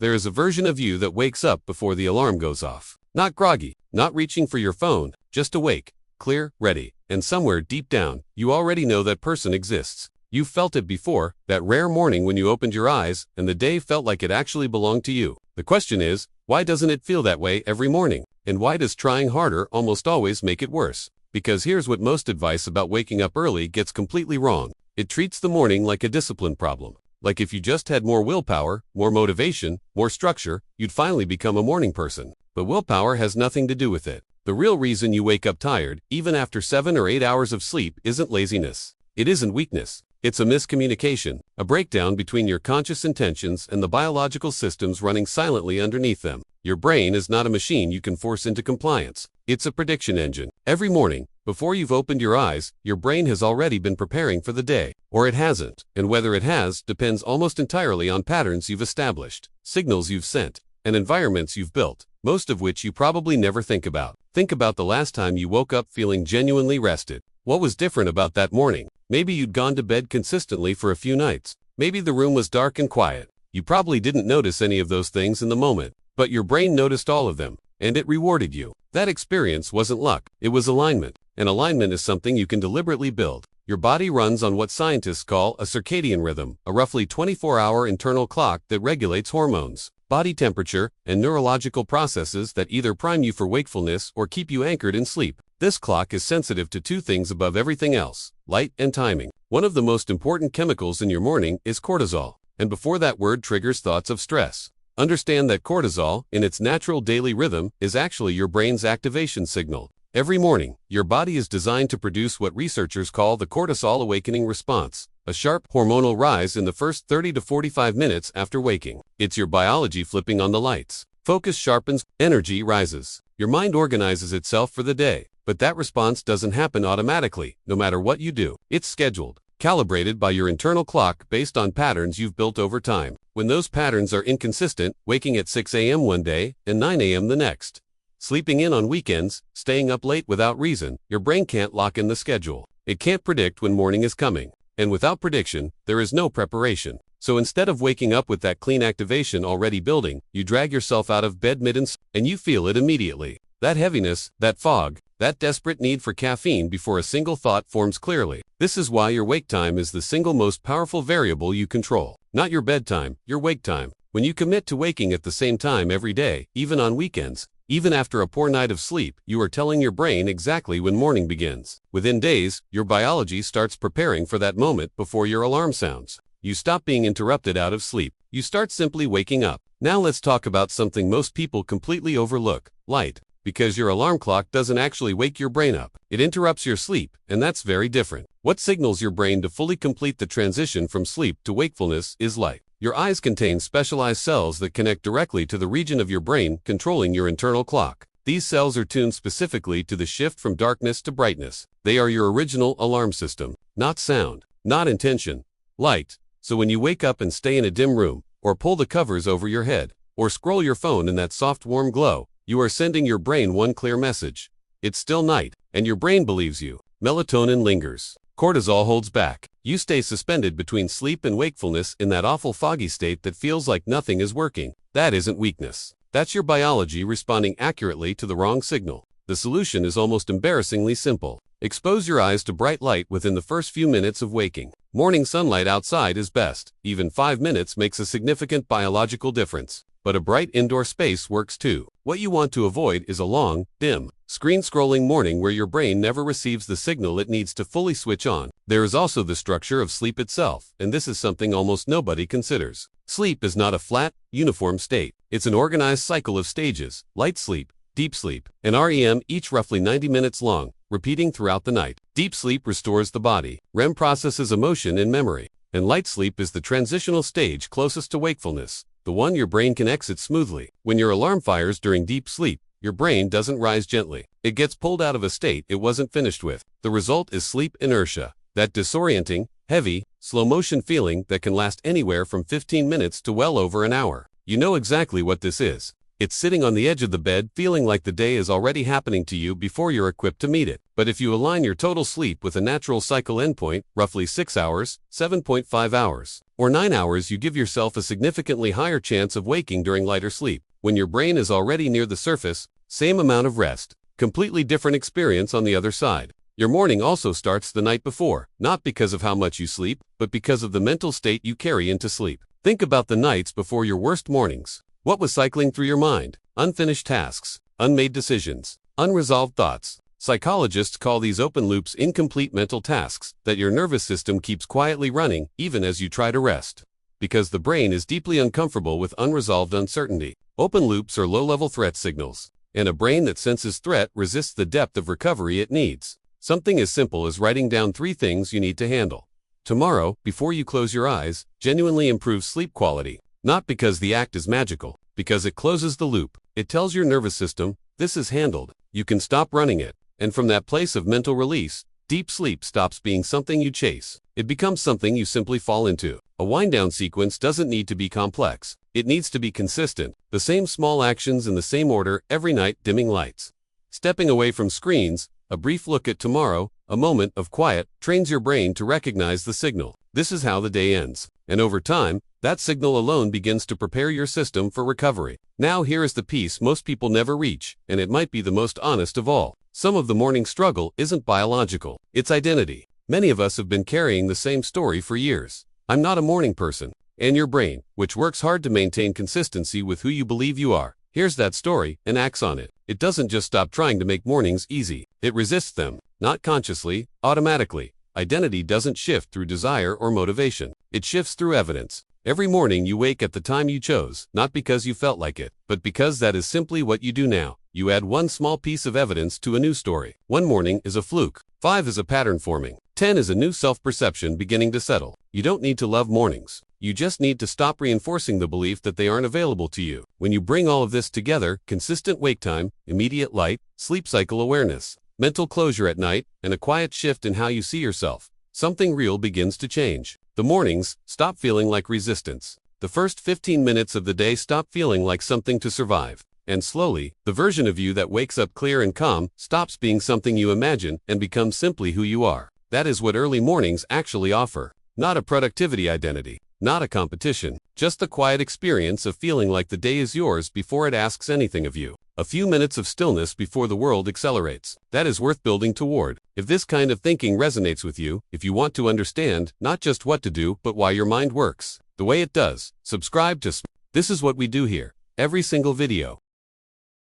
There is a version of you that wakes up before the alarm goes off. Not groggy, not reaching for your phone, just awake, clear, ready, and somewhere deep down, you already know that person exists. You've felt it before, that rare morning when you opened your eyes and the day felt like it actually belonged to you. The question is, why doesn't it feel that way every morning? And why does trying harder almost always make it worse? Because here's what most advice about waking up early gets completely wrong. It treats the morning like a discipline problem. Like if you just had more willpower, more motivation, more structure, you'd finally become a morning person. But willpower has nothing to do with it. The real reason you wake up tired, even after 7 or 8 hours of sleep, isn't laziness. It isn't weakness. It's a miscommunication, a breakdown between your conscious intentions and the biological systems running silently underneath them. Your brain is not a machine you can force into compliance. It's a prediction engine. Every morning, before you've opened your eyes, your brain has already been preparing for the day. Or it hasn't, and whether it has depends almost entirely on patterns you've established, signals you've sent, and environments you've built, most of which you probably never think about. Think about the last time you woke up feeling genuinely rested. What was different about that morning? Maybe you'd gone to bed consistently for a few nights. Maybe the room was dark and quiet. You probably didn't notice any of those things in the moment, but your brain noticed all of them, and it rewarded you. That experience wasn't luck, it was alignment. And alignment is something you can deliberately build. Your body runs on what scientists call a circadian rhythm, a roughly 24-hour internal clock that regulates hormones, body temperature, and neurological processes that either prime you for wakefulness or keep you anchored in sleep. This clock is sensitive to two things above everything else: light and timing. One of the most important chemicals in your morning is cortisol, and before that word triggers thoughts of stress, understand that cortisol, in its natural daily rhythm, is actually your brain's activation signal. Every morning, your body is designed to produce what researchers call the cortisol awakening response, a sharp hormonal rise in the first 30 to 45 minutes after waking. It's your biology flipping on the lights. Focus sharpens, energy rises. Your mind organizes itself for the day. But that response doesn't happen automatically, no matter what you do. It's scheduled, calibrated by your internal clock based on patterns you've built over time. When those patterns are inconsistent, waking at 6 a.m. one day and 9 a.m. the next, sleeping in on weekends, staying up late without reason, your brain can't lock in the schedule. It can't predict when morning is coming. And without prediction, there is no preparation. So instead of waking up with that clean activation already building, you drag yourself out of bed and you feel it immediately. That heaviness, that fog, that desperate need for caffeine before a single thought forms clearly. This is why your wake time is the single most powerful variable you control. Not your bedtime, your wake time. When you commit to waking at the same time every day, even on weekends, even after a poor night of sleep, you are telling your brain exactly when morning begins. Within days, your biology starts preparing for that moment before your alarm sounds. You stop being interrupted out of sleep. You start simply waking up. Now let's talk about something most people completely overlook: light. Because your alarm clock doesn't actually wake your brain up. It interrupts your sleep, and that's very different. What signals your brain to fully complete the transition from sleep to wakefulness is light. Your eyes contain specialized cells that connect directly to the region of your brain controlling your internal clock. These cells are tuned specifically to the shift from darkness to brightness. They are your original alarm system, not sound, not intention, light. So when you wake up and stay in a dim room, or pull the covers over your head, or scroll your phone in that soft warm glow, you are sending your brain one clear message. It's still night, and your brain believes you. Melatonin lingers. Cortisol holds back. You stay suspended between sleep and wakefulness in that awful foggy state that feels like nothing is working. That isn't weakness. That's your biology responding accurately to the wrong signal. The solution is almost embarrassingly simple. Expose your eyes to bright light within the first few minutes of waking. Morning sunlight outside is best. Even 5 minutes makes a significant biological difference. But a bright indoor space works too. What you want to avoid is a long, dim, screen-scrolling morning where your brain never receives the signal it needs to fully switch on. There is also the structure of sleep itself, and this is something almost nobody considers. Sleep is not a flat, uniform state. It's an organized cycle of stages: light sleep, deep sleep, and REM, each roughly 90 minutes long, repeating throughout the night. Deep sleep restores the body. REM processes emotion and memory. And light sleep is the transitional stage closest to wakefulness, the one your brain can exit smoothly. When your alarm fires during deep sleep, your brain doesn't rise gently. It gets pulled out of a state it wasn't finished with. The result is sleep inertia, that disorienting, heavy, slow-motion feeling that can last anywhere from 15 minutes to well over an hour. You know exactly what this is. It's sitting on the edge of the bed feeling like the day is already happening to you before you're equipped to meet it. But if you align your total sleep with a natural cycle endpoint, roughly 6 hours, 7.5 hours, or 9 hours, you give yourself a significantly higher chance of waking during lighter sleep. When your brain is already near the surface, same amount of rest. Completely different experience on the other side. Your morning also starts the night before, not because of how much you sleep, but because of the mental state you carry into sleep. Think about the nights before your worst mornings. What was cycling through your mind? Unfinished tasks, unmade decisions, unresolved thoughts. Psychologists call these open loops incomplete mental tasks that your nervous system keeps quietly running even as you try to rest. Because the brain is deeply uncomfortable with unresolved uncertainty. Open loops are low-level threat signals, and a brain that senses threat resists the depth of recovery it needs. Something as simple as writing down 3 things you need to handle tomorrow before you close your eyes genuinely improves sleep quality. Not because the act is magical, because it closes the loop. It tells your nervous system, this is handled, you can stop running it. And from that place of mental release, deep sleep stops being something you chase. It becomes something you simply fall into. A wind-down sequence doesn't need to be complex. It needs to be consistent. The same small actions in the same order every night: dimming lights, stepping away from screens, a brief look at tomorrow, a moment of quiet, trains your brain to recognize the signal. This is how the day ends. And over time, that signal alone begins to prepare your system for recovery. Now here is the piece most people never reach, and it might be the most honest of all. Some of the morning struggle isn't biological, it's identity. Many of us have been carrying the same story for years. I'm not a morning person. And your brain, which works hard to maintain consistency with who you believe you are, hears that story and acts on it. It doesn't just stop trying to make mornings easy. It resists them, not consciously, automatically. Identity doesn't shift through desire or motivation. It shifts through evidence. Every morning you wake at the time you chose, not because you felt like it, but because that is simply what you do now. You add one small piece of evidence to a new story. 1 morning is a fluke. 5 is a pattern forming. 10 is a new self-perception beginning to settle. You don't need to love mornings. You just need to stop reinforcing the belief that they aren't available to you. When you bring all of this together, consistent wake time, immediate light, sleep cycle awareness, mental closure at night, and a quiet shift in how you see yourself, something real begins to change. The mornings stop feeling like resistance. The first 15 minutes of the day stop feeling like something to survive. And slowly, the version of you that wakes up clear and calm stops being something you imagine and becomes simply who you are. That is what early mornings actually offer. Not a productivity identity, not a competition, just the quiet experience of feeling like the day is yours before it asks anything of you. A few minutes of stillness before the world accelerates. That is worth building toward. If this kind of thinking resonates with you, if you want to understand not just what to do, but why your mind works the way it does, subscribe to This is what we do here. Every single video,